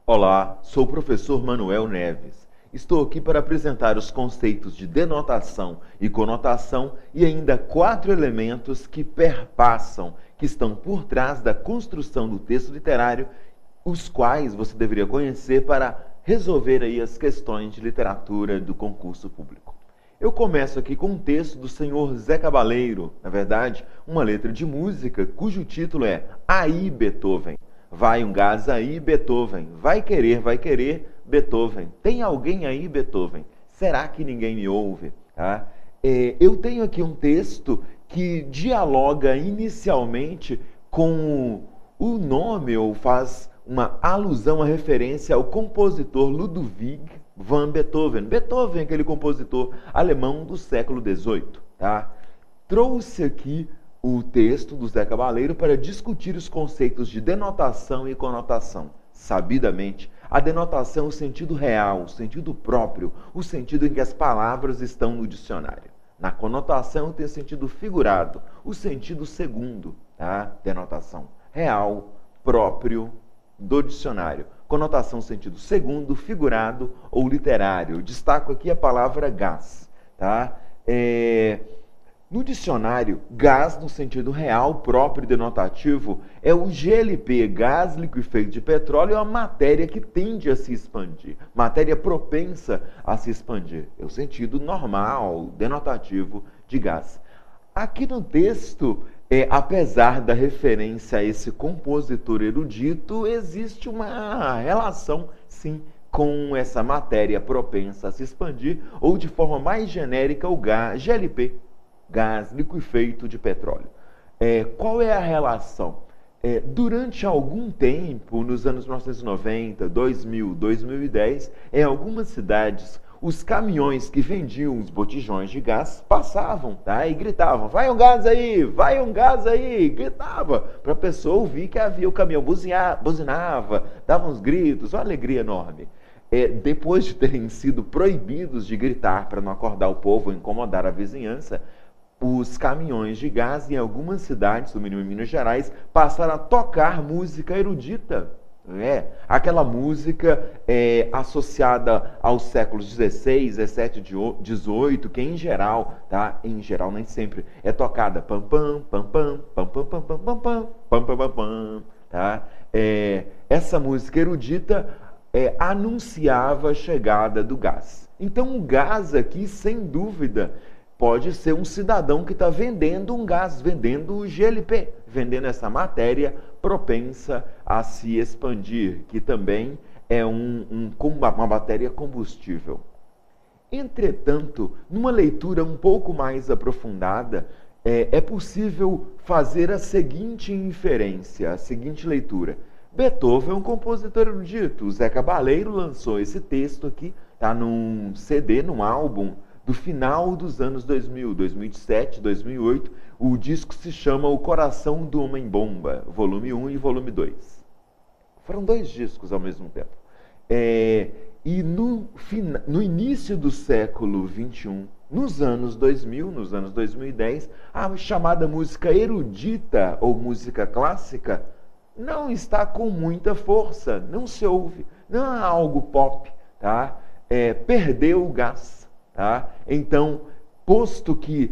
Olá, sou o professor Manuel Neves. Estou aqui para apresentar os conceitos de denotação e conotação e ainda 4 elementos que perpassam, que estão por trás da construção do texto literário, os quais você deveria conhecer para resolver aí as questões de literatura do concurso público. Eu começo aqui com um texto do senhor Zé Cabaleiro, na verdade, uma letra de música cujo título é Aí Beethoven. Vai um gás aí, Beethoven. Vai querer, Beethoven. Tem alguém aí, Beethoven? Será que ninguém me ouve? Tá? Eu tenho aqui um texto que dialoga inicialmente com o nome, ou faz uma alusão, a referência ao compositor Ludwig van Beethoven. Beethoven, aquele compositor alemão do século XVIII. Tá? Trouxe aqui o texto do Zé Cabaleiro para discutir os conceitos de denotação e conotação. Sabidamente, a denotação é o sentido real, o sentido próprio, o sentido em que as palavras estão no dicionário. Na conotação tem o sentido figurado, o sentido segundo, tá? Denotação real, próprio do dicionário. Conotação, sentido segundo, figurado ou literário. Eu destaco aqui a palavra gás, tá? No dicionário, gás, no sentido real, próprio e denotativo, é o GLP, gás liquefeito de petróleo, é uma matéria que tende a se expandir, matéria propensa a se expandir. É o sentido normal, denotativo de gás. Aqui no texto, apesar da referência a esse compositor erudito, existe uma relação, sim, com essa matéria propensa a se expandir, ou de forma mais genérica, o gás, GLP, gás liquefeito de petróleo. Qual é a relação? Durante algum tempo, nos anos 1990, 2000, 2010, em algumas cidades, os caminhões que vendiam os botijões de gás passavam, tá? E gritavam, vai um gás aí, gritava, para a pessoa ouvir que havia o caminhão, buzinava, dava uns gritos, uma alegria enorme. Depois de terem sido proibidos de gritar para não acordar o povo, incomodar a vizinhança, os caminhões de gás em algumas cidades, no mínimo em Minas Gerais, passaram a tocar música erudita. Aquela música associada aos séculos XVI, XVII, XVIII, que em geral, tá? Em geral, nem sempre, é tocada pam pam pam pam pam pam pam pam pam pam pam pam pam pam, tá? Essa música erudita anunciava a chegada do gás. Então o gás aqui, sem dúvida, pode ser um cidadão que está vendendo um gás, vendendo o GLP, vendendo essa matéria propensa a se expandir, que também é uma matéria combustível. Entretanto, numa leitura um pouco mais aprofundada, é possível fazer a seguinte inferência, a seguinte leitura. Beethoven é um compositor erudito. O Zé Cabaleiro lançou esse texto aqui, está num CD, num álbum, do final dos anos 2000, 2007, 2008, o disco se chama O Coração do Homem-Bomba, volume 1 e volume 2. Foram 2 discos ao mesmo tempo. E no início do século XXI, nos anos 2000, nos anos 2010, a chamada música erudita ou música clássica não está com muita força, não se ouve, não é algo pop, tá? Perdeu o gás. Tá? Então, posto que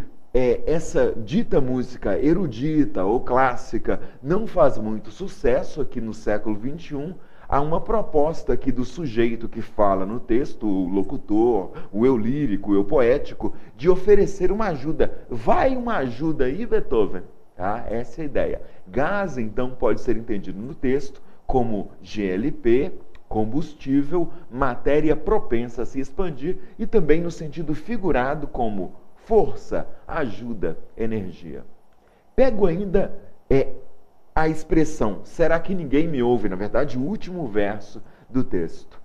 essa dita música erudita ou clássica não faz muito sucesso aqui no século XXI, há uma proposta aqui do sujeito que fala no texto, o locutor, o eu lírico, o eu poético, de oferecer uma ajuda. Vai uma ajuda aí, Beethoven? Tá? Essa é a ideia. Gás, então, pode ser entendido no texto como GLP, combustível, matéria propensa a se expandir, e também no sentido figurado como força, ajuda, energia. Pego ainda a expressão, será que ninguém me ouve? Na verdade, o último verso do texto.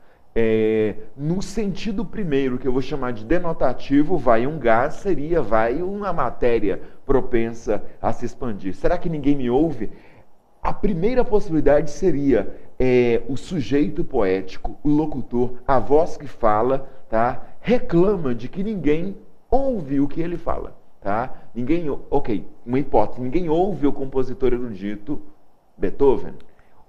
No sentido primeiro, que eu vou chamar de denotativo, vai um gás, seria vai uma matéria propensa a se expandir. Será que ninguém me ouve? A primeira possibilidade seria o sujeito poético, o locutor, a voz que fala, tá? Reclama de que ninguém ouve o que ele fala. Tá? Uma hipótese, ninguém ouve o compositor erudito Beethoven.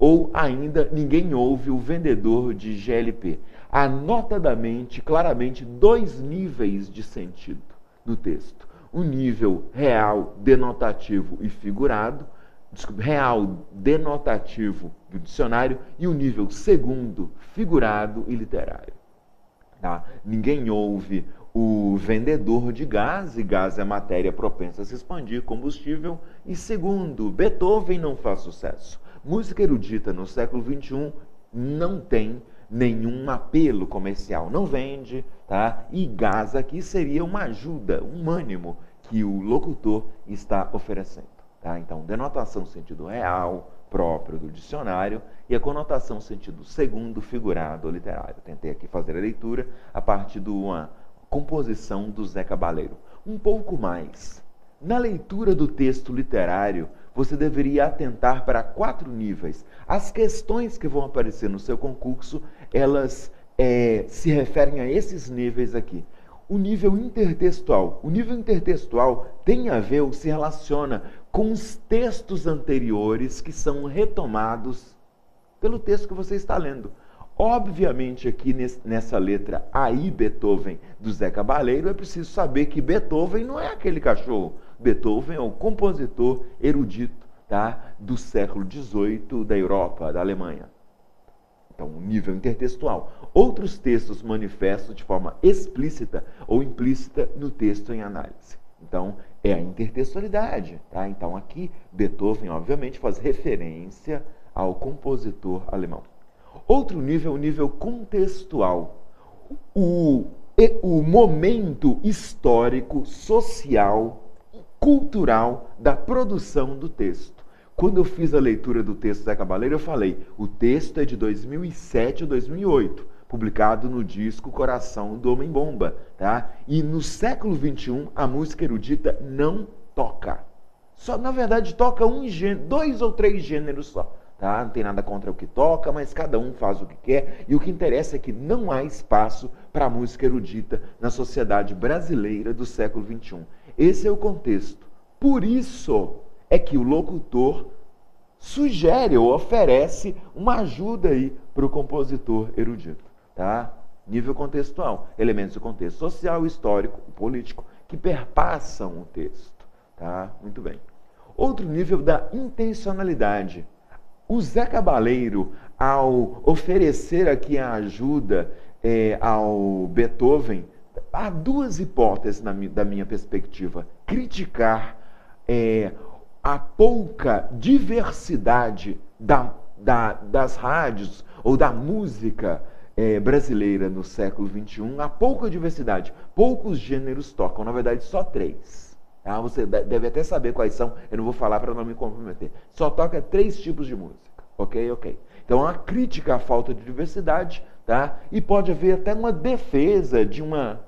ou ainda ninguém ouve o vendedor de GLP. Há notadamente, claramente, dois níveis de sentido no texto. O nível real, denotativo e figurado, real, denotativo do dicionário, e o nível segundo, figurado e literário. Tá? Ninguém ouve o vendedor de gás, e gás é matéria propensa a se expandir, combustível. E segundo, Beethoven não faz sucesso. Música erudita no século XXI não tem nenhum apelo comercial, não vende, tá? E gás aqui seria uma ajuda, um ânimo que o locutor está oferecendo. Tá? Então, denotação sentido real, próprio do dicionário, e a conotação sentido segundo, figurado ou literário. Tentei aqui fazer a leitura a partir de uma composição do Zé Cabaleiro. Um pouco mais. Na leitura do texto literário, você deveria atentar para 4 níveis. As questões que vão aparecer no seu concurso, elas se referem a esses níveis aqui. O nível intertextual. O nível intertextual tem a ver ou se relaciona com os textos anteriores que são retomados pelo texto que você está lendo. Obviamente, aqui nessa letra AI Beethoven do Zé Cabaleiro, é preciso saber que Beethoven não é aquele cachorro. Beethoven é o compositor erudito, tá, do século XVIII da Europa, da Alemanha. Então, o nível intertextual. Outros textos manifestam de forma explícita ou implícita no texto em análise. Então, é a intertextualidade. Tá? Então, aqui, Beethoven, obviamente, faz referência ao compositor alemão. Outro nível, o nível contextual. O momento histórico, social, cultural da produção do texto. Quando eu fiz a leitura do texto Zé Cabaleiro, eu falei, o texto é de 2007 ou 2008, publicado no disco Coração do Homem-Bomba. Tá? E no século XXI, a música erudita não toca. Só, na verdade, toca 2 ou 3 gêneros só. Tá? Não tem nada contra o que toca, mas cada um faz o que quer. E o que interessa é que não há espaço para a música erudita na sociedade brasileira do século XXI. Esse é o contexto. Por isso é que o locutor sugere ou oferece uma ajuda aí para o compositor erudito. Tá? Nível contextual. Elementos do contexto social, histórico e político que perpassam o texto. Tá? Muito bem. Outro nível da intencionalidade. O Zé Cabaleiro, ao oferecer aqui a ajuda ao Beethoven, há 2 hipóteses da minha perspectiva. Criticar a pouca diversidade das rádios ou da música brasileira no século XXI, há pouca diversidade, poucos gêneros tocam, na verdade só 3. Ah, você deve até saber quais são, eu não vou falar para não me comprometer. Só toca 3 tipos de música, ok? Então, a crítica à falta de diversidade, tá? E pode haver até uma defesa de uma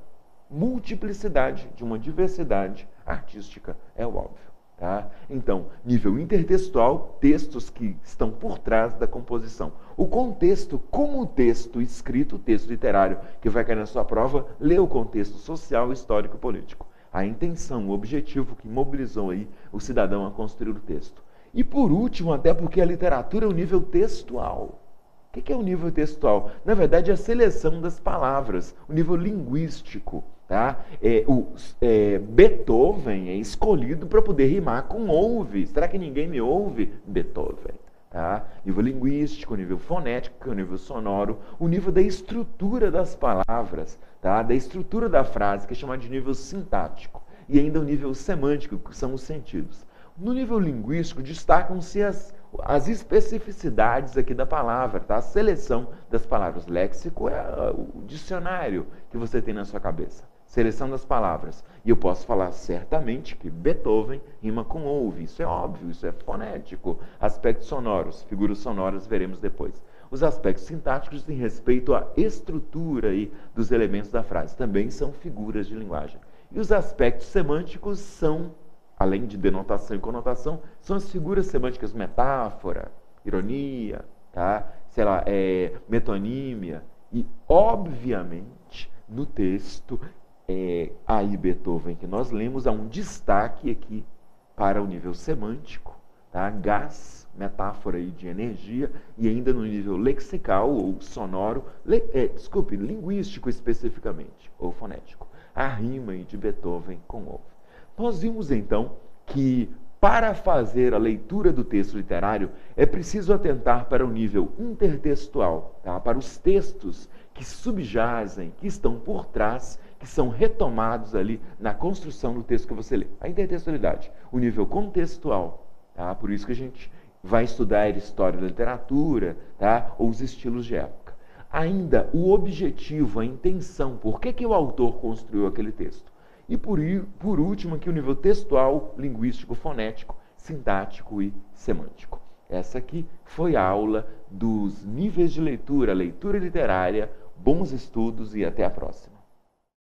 multiplicidade, de uma diversidade artística, é óbvio. Tá? Então, nível intertextual, textos que estão por trás da composição. O contexto, como o texto escrito, o texto literário que vai cair na sua prova, lê o contexto social, histórico e político. A intenção, o objetivo que mobilizou aí o cidadão a construir o texto. E por último, até porque a literatura é o nível textual. O que é o nível textual? Na verdade, é a seleção das palavras, o nível linguístico. Tá? Beethoven é escolhido para poder rimar com ouve. Será que ninguém me ouve? Beethoven. Tá? Nível linguístico, nível fonético, nível sonoro, o nível da estrutura das palavras, tá? Da estrutura da frase, que é chamado de nível sintático. E ainda o nível semântico, que são os sentidos. No nível linguístico, destacam-se as especificidades aqui da palavra, tá? A seleção das palavras. Léxico é o dicionário que você tem na sua cabeça. Seleção das palavras. E eu posso falar certamente que Beethoven rima com ouve. Isso é óbvio, isso é fonético. Aspectos sonoros, figuras sonoras, veremos depois. Os aspectos sintáticos têm respeito à estrutura aí dos elementos da frase. Também são figuras de linguagem. E os aspectos semânticos são, além de denotação e conotação, são as figuras semânticas, metáfora, ironia, tá? Sei lá, metonímia. E, obviamente, no texto aí Beethoven que nós lemos, há um destaque aqui para o nível semântico, tá? Gás, metáfora aí de energia, e ainda no nível lexical ou sonoro, linguístico especificamente, ou fonético. A rima aí de Beethoven com Wolff. Nós vimos então que para fazer a leitura do texto literário é preciso atentar para o nível intertextual, tá? Para os textos que subjazem, que estão por trás, que são retomados ali na construção do texto que você lê. A intertextualidade, o nível contextual, tá? Por isso que a gente vai estudar a história da literatura, tá? Ou os estilos de época. Ainda o objetivo, a intenção, por que o autor construiu aquele texto. E por último, aqui o nível textual, linguístico, fonético, sintático e semântico. Essa aqui foi a aula dos níveis de leitura, leitura literária. Bons estudos e até a próxima.